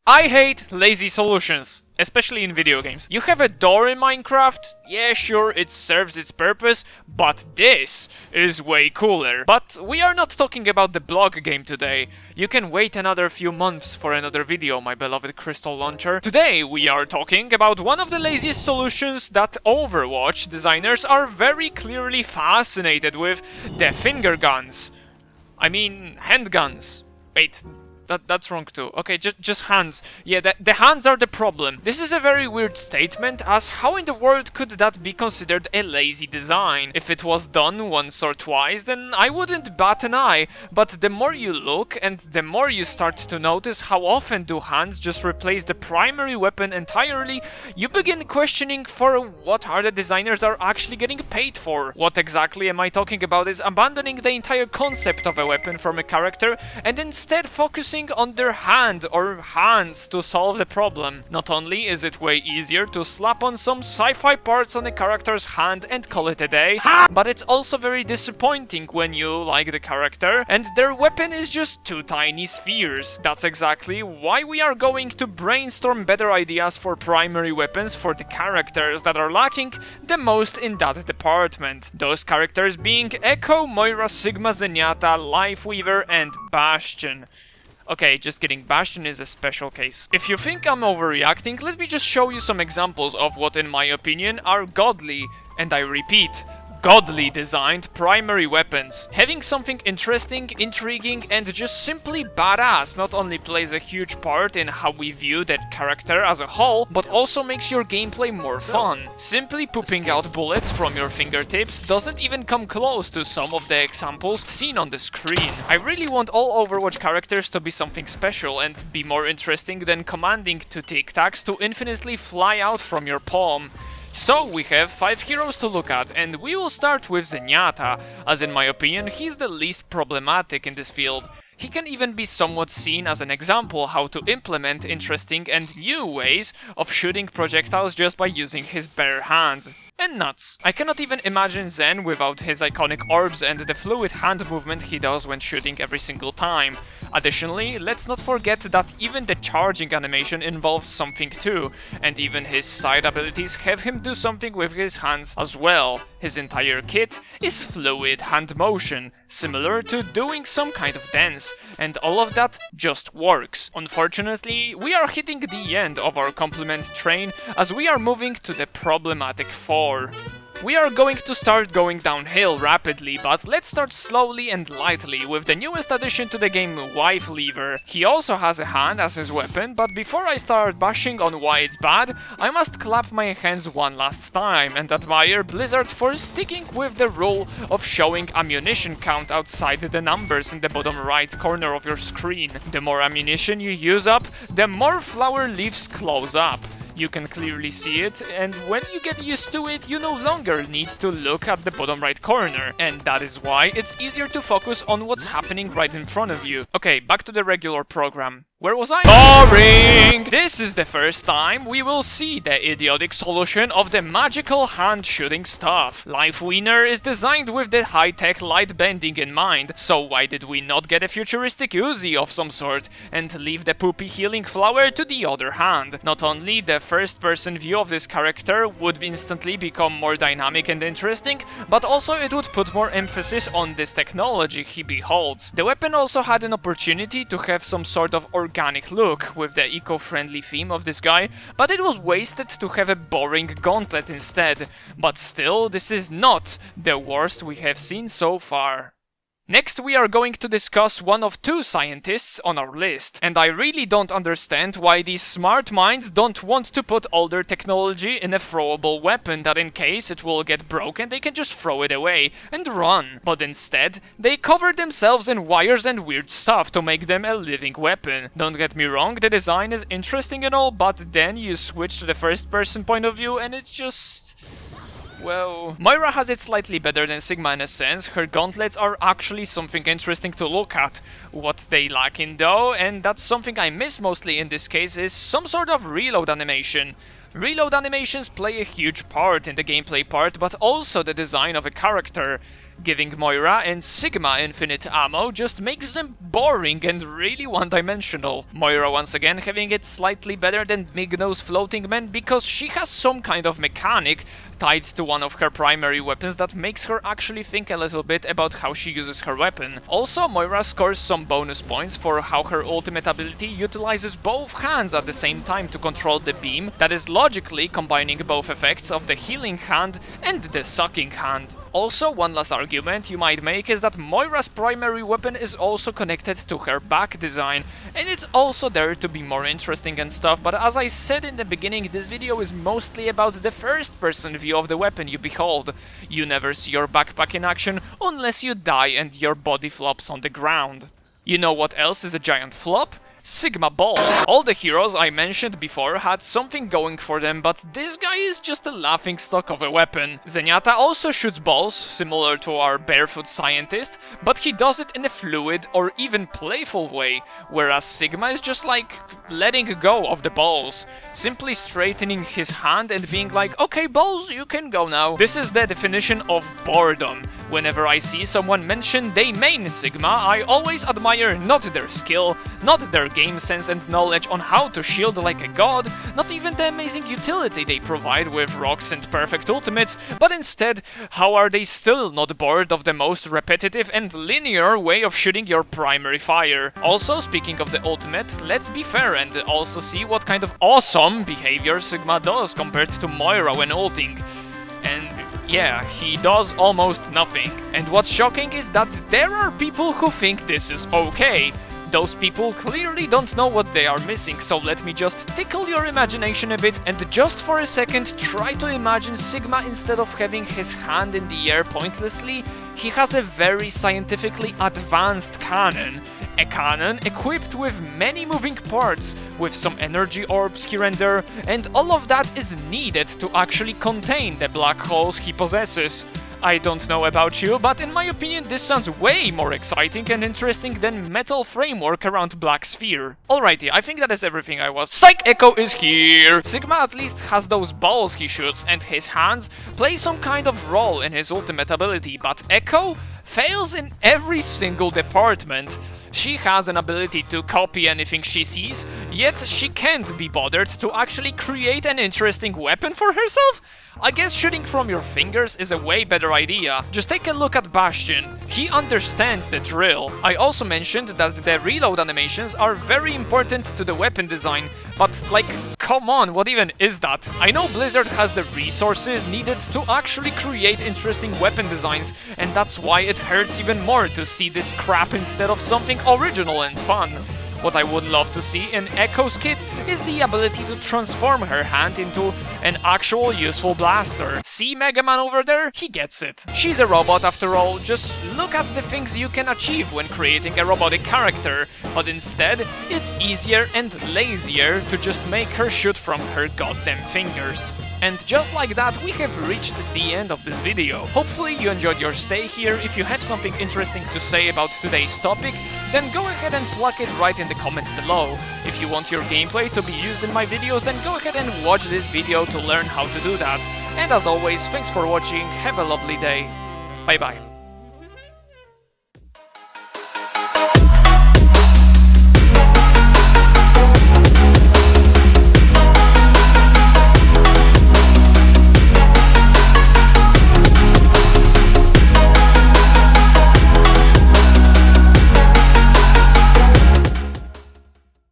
I hate lazy solutions, especially in video games. You have a door in Minecraft? Yeah, sure, it serves its purpose, but this is way cooler. But we are not talking about the blog game today. You can wait another few months for another video, my beloved crystal launcher. Today we are talking about one of the laziest solutions that Overwatch designers are very clearly fascinated with, the finger guns. I mean, handguns. Wait. That's wrong too. Okay, just hands. Yeah, the hands are the problem. This is a very weird statement, as how in the world could that be considered a lazy design? If it was done once or twice, then I wouldn't bat an eye. But the more you look, and the more you start to notice how often do hands just replace the primary weapon entirely, you begin questioning for what are the designers are actually getting paid for. What exactly am I talking about is abandoning the entire concept of a weapon from a character, and instead focusing on their hand or hands to solve the problem. Not only is it way easier to slap on some sci-fi parts on a character's hand and call it a day, but it's also very disappointing when you like the character and their weapon is just two tiny spheres. That's exactly why we are going to brainstorm better ideas for primary weapons for the characters that are lacking the most in that department. Those characters being Echo, Moira, Sigma, Zenyatta, LifeWinner, and Bastion. Okay, just kidding, Bastion is a special case. If you think I'm overreacting, let me just show you some examples of what in my opinion are godly, and I repeat, godly designed primary weapons. Having something interesting, intriguing, and just simply badass not only plays a huge part in how we view that character as a whole, but also makes your gameplay more fun. Simply pooping out bullets from your fingertips doesn't even come close to some of the examples seen on the screen. I really want all Overwatch characters to be something special and be more interesting than commanding two Tic Tacs to infinitely fly out from your palm. So we have 5 heroes to look at, and we will start with Zenyatta, as in my opinion he's the least problematic in this field. He can even be somewhat seen as an example how to implement interesting and new ways of shooting projectiles just by using his bare hands. And nuts. I cannot even imagine Zen without his iconic orbs and the fluid hand movement he does when shooting every single time. Additionally, let's not forget that even the charging animation involves something too, and even his side abilities have him do something with his hands as well. His entire kit is fluid hand motion, similar to doing some kind of dance, and all of that just works. Unfortunately, we are hitting the end of our compliment train as we are moving to the problematic 4. We are going to start going downhill rapidly, but let's start slowly and lightly with the newest addition to the game, LifeWinner. He also has a hand as his weapon, but before I start bashing on why it's bad, I must clap my hands one last time and admire Blizzard for sticking with the rule of showing ammunition count outside the numbers in the bottom right corner of your screen. The more ammunition you use up, the more flower leaves close up. You can clearly see it, and when you get used to it, you no longer need to look at the bottom right corner, and that is why it's easier to focus on what's happening right in front of you. Okay, back to the regular program. Where was I? Boring! This is the first time we will see the idiotic solution of the magical hand shooting stuff. LifeWinner is designed with the high-tech light bending in mind, so why did we not get a futuristic Uzi of some sort and leave the poopy healing flower to the other hand? Not only the first-person view of this character would instantly become more dynamic and interesting, but also it would put more emphasis on this technology he beholds. The weapon also had an opportunity to have some sort of organic look with the eco-friendly theme of this guy, but it was wasted to have a boring gauntlet instead. But still, this is not the worst we have seen so far. Next, we are going to discuss one of 2 scientists on our list, and I really don't understand why these smart minds don't want to put older technology in a throwable weapon that in case it will get broken they can just throw it away and run, but instead they cover themselves in wires and weird stuff to make them a living weapon. Don't get me wrong, the design is interesting and all, but then you switch to the first person point of view and it's just... well... Moira has it slightly better than Sigma in a sense. Her gauntlets are actually something interesting to look at. What they lack in though, and that's something I miss mostly in this case, is some sort of reload animation. Reload animations play a huge part in the gameplay part, but also the design of a character. Giving Moira and Sigma infinite ammo just makes them boring and really one-dimensional. Moira once again having it slightly better than Migno's Floating Man because she has some kind of mechanic tied to one of her primary weapons that makes her actually think a little bit about how she uses her weapon. Also, Moira scores some bonus points for how her ultimate ability utilizes both hands at the same time to control the beam, that is logically combining both effects of the healing hand and the sucking hand. Also, one last argument you might make is that Moira's primary weapon is also connected to her back design, and it's also there to be more interesting and stuff, but as I said in the beginning, this video is mostly about the first-person view of the weapon you behold. You never see your backpack in action unless you die and your body flops on the ground. You know what else is a giant flop? Sigma balls. All the heroes I mentioned before had something going for them, but this guy is just a laughingstock of a weapon. Zenyatta also shoots balls, similar to our barefoot scientist, but he does it in a fluid or even playful way, whereas Sigma is just like letting go of the balls, simply straightening his hand and being like, okay balls, you can go now. This is the definition of boredom. Whenever I see someone mention they main Sigma, I always admire not their skill, not their game sense and knowledge on how to shield like a god, not even the amazing utility they provide with rocks and perfect ultimates, but instead, how are they still not bored of the most repetitive and linear way of shooting your primary fire? Also, speaking of the ultimate, let's be fair and also see what kind of awesome behavior Sigma does compared to Moira when ulting. And yeah, he does almost nothing. And what's shocking is that there are people who think this is okay. Those people clearly don't know what they are missing, so let me just tickle your imagination a bit and just for a second try to imagine Sigma, instead of having his hand in the air pointlessly, he has a very scientifically advanced cannon. A cannon equipped with many moving parts, with some energy orbs here and there, and all of that is needed to actually contain the black holes he possesses. I don't know about you, but in my opinion this sounds way more exciting and interesting than metal framework around black sphere. Alrighty, I think that is everything I was. Psych! Echo is here! Sigma at least has those balls he shoots, and his hands play some kind of role in his ultimate ability, but Echo fails in every single department. She has an ability to copy anything she sees, yet she can't be bothered to actually create an interesting weapon for herself? I guess shooting from your fingers is a way better idea. Just take a look at Bastion. He understands the drill. I also mentioned that the reload animations are very important to the weapon design, but like, come on, what even is that? I know Blizzard has the resources needed to actually create interesting weapon designs, and that's why it hurts even more to see this crap instead of something original and fun. What I would love to see in Echo's kit is the ability to transform her hand into an actual useful blaster. See Mega Man over there? He gets it. She's a robot after all, just look at the things you can achieve when creating a robotic character, but instead, it's easier and lazier to just make her shoot from her goddamn fingers. And just like that, we have reached the end of this video. Hopefully you enjoyed your stay here. If you have something interesting to say about today's topic, then go ahead and plug it right in the comments below. If you want your gameplay to be used in my videos, then go ahead and watch this video to learn how to do that. And as always, thanks for watching, have a lovely day, bye bye.